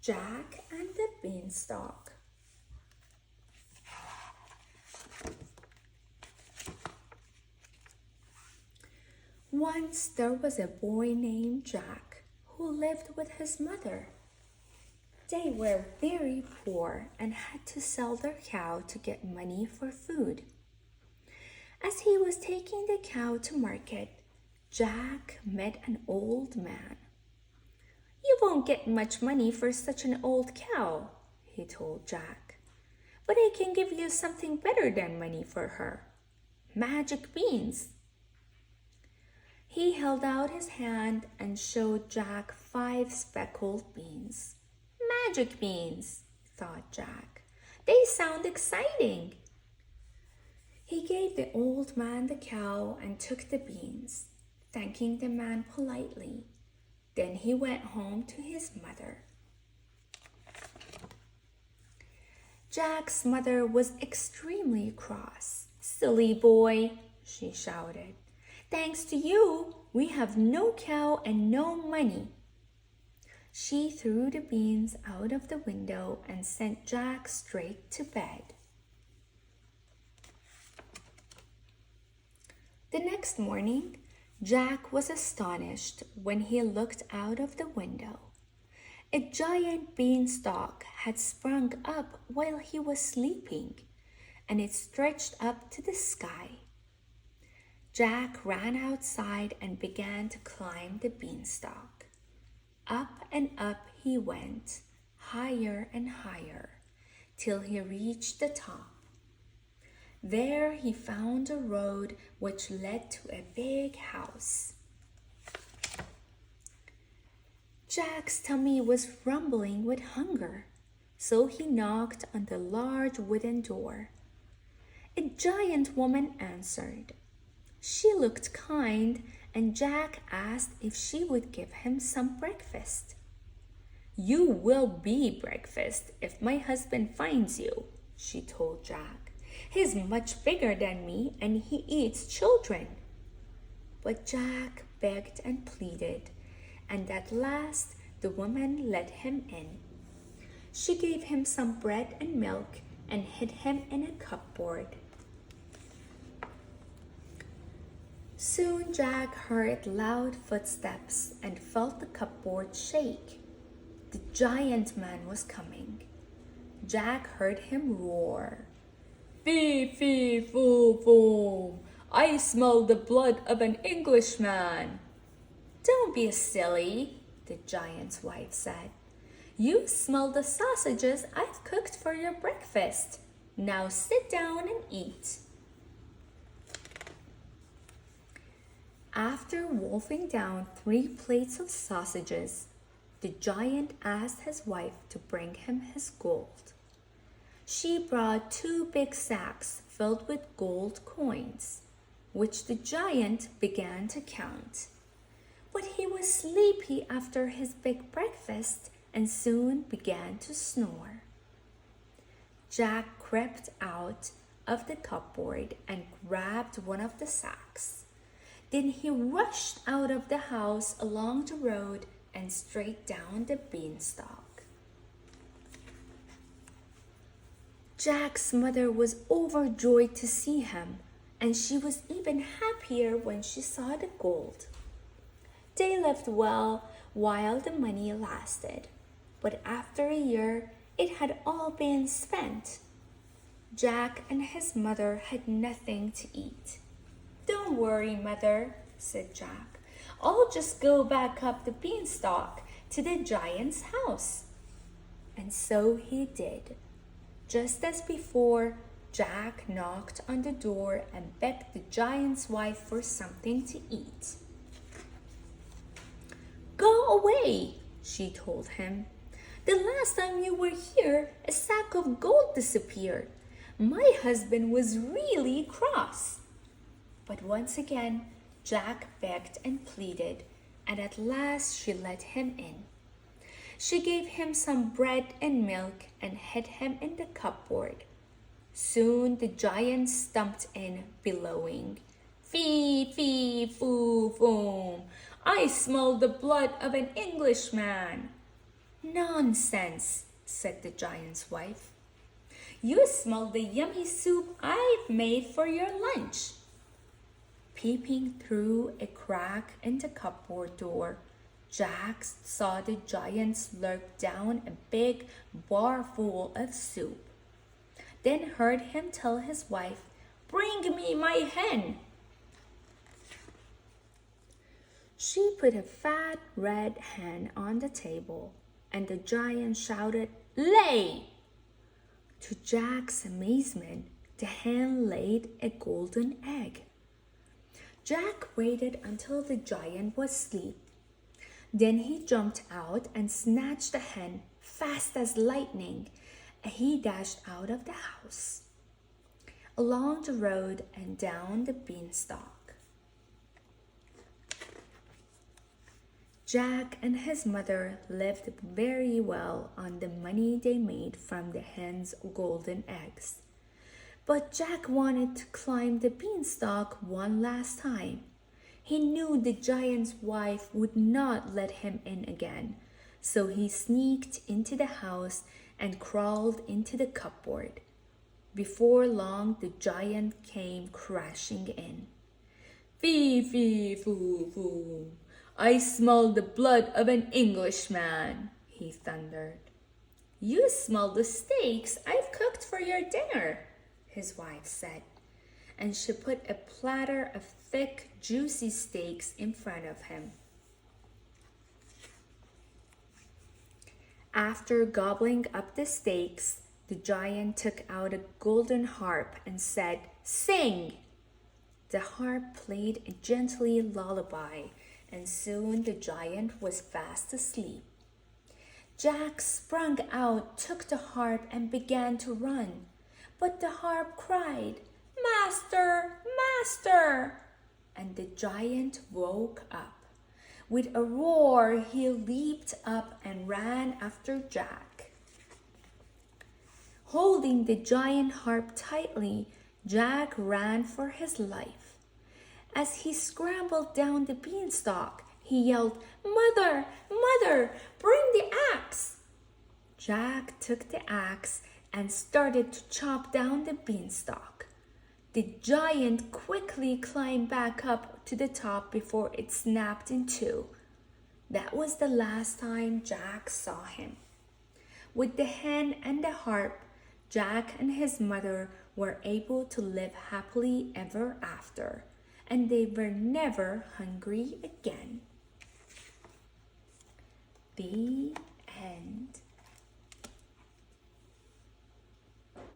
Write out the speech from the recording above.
Jack and the Beanstalk. Once there was a boy named Jack who lived with his mother. They were very poor and had to sell their cow to get money for food. As he was taking the cow to market, Jack met an old man. "You won't get much money for such an old cow," he told Jack. "But I can give you something better than money for her. Magic beans." He held out his hand and showed Jack 5 speckled beans. "Magic beans," thought Jack. "They sound exciting." He gave the old man the cow and took the beans, thanking the man politely. Then he went home to his mother. Jack's mother was extremely cross. "Silly boy," she shouted. "Thanks to you, we have no cow and no money." She threw the beans out of the window and sent Jack straight to bed. The next morning, Jack was astonished when he looked out of the window. A giant beanstalk had sprung up while he was sleeping, and it stretched up to the sky. Jack ran outside and began to climb the beanstalk. Up and up he went, higher and higher, till he reached the top. There he found a road which led to a big house. Jack's tummy was rumbling with hunger, so he knocked on the large wooden door. A giant woman answered. She looked kind, and Jack asked if she would give him some breakfast. "You will be breakfast if my husband finds you," she told Jack. "He's much bigger than me and he eats children." But Jack begged and pleaded, and at last the woman let him in. She gave him some bread and milk and hid him in a cupboard. Soon Jack heard loud footsteps and felt the cupboard shake. The giant man was coming. Jack heard him roar. "Fee, fee, foo, foom! I smell the blood of an Englishman." "Don't be silly," the giant's wife said. "You smell the sausages I've cooked for your breakfast. Now sit down and eat." After wolfing down 3 plates of sausages, the giant asked his wife to bring him his gold. She brought 2 big sacks filled with gold coins, which the giant began to count. But he was sleepy after his big breakfast and soon began to snore. Jack crept out of the cupboard and grabbed one of the sacks. Then he rushed out of the house along the road and straight down the beanstalk. Jack's mother was overjoyed to see him, and she was even happier when she saw the gold. They lived well while the money lasted, but after a year, it had all been spent. Jack and his mother had nothing to eat. "Don't worry, Mother," said Jack. "I'll just go back up the beanstalk to the giant's house." And so he did. Just as before, Jack knocked on the door and begged the giant's wife for something to eat. "Go away," she told him. "The last time you were here, a sack of gold disappeared. My husband was really cross." But once again, Jack begged and pleaded, and at last she let him in. She gave him some bread and milk and hid him in the cupboard. Soon the giant stumped in, bellowing, "Fee, fee, foo, foom! I smell the blood of an Englishman." Nonsense, said the giant's wife. You smell the yummy soup I've made for your lunch. Peeping through a crack in the cupboard door, Jack saw the giant slurp down a big barful of soup, then heard him tell his wife, "Bring me my hen." She put a fat red hen on the table, and the giant shouted, "Lay!" To Jack's amazement, the hen laid a golden egg. Jack waited until the giant was asleep. Then he jumped out and snatched the hen fast as lightning, and he dashed out of the house, along the road and down the beanstalk. Jack and his mother lived very well on the money they made from the hen's golden eggs. But Jack wanted to climb the beanstalk one last time. He knew the giant's wife would not let him in again, so he sneaked into the house and crawled into the cupboard. Before long, the giant came crashing in. "Fee, fee, foo, foo. I smell the blood of an Englishman," he thundered. "You smell the steaks I've cooked for your dinner," his wife said, and she put a platter of thick, juicy steaks in front of him. After gobbling up the steaks, the giant took out a golden harp and said, "Sing!" The harp played a gently lullaby, and soon the giant was fast asleep. Jack sprang out, took the harp, and began to run. But the harp cried, "Master, master!" And the giant woke up. With a roar, he leaped up and ran after Jack. Holding the giant harp tightly, Jack ran for his life. As he scrambled down the beanstalk, he yelled, "Mother, mother, bring the axe!" Jack took the axe and started to chop down the beanstalk. The giant quickly climbed back up to the top before it snapped in two. That was the last time Jack saw him. With the hen and the harp, Jack and his mother were able to live happily ever after, and they were never hungry again. The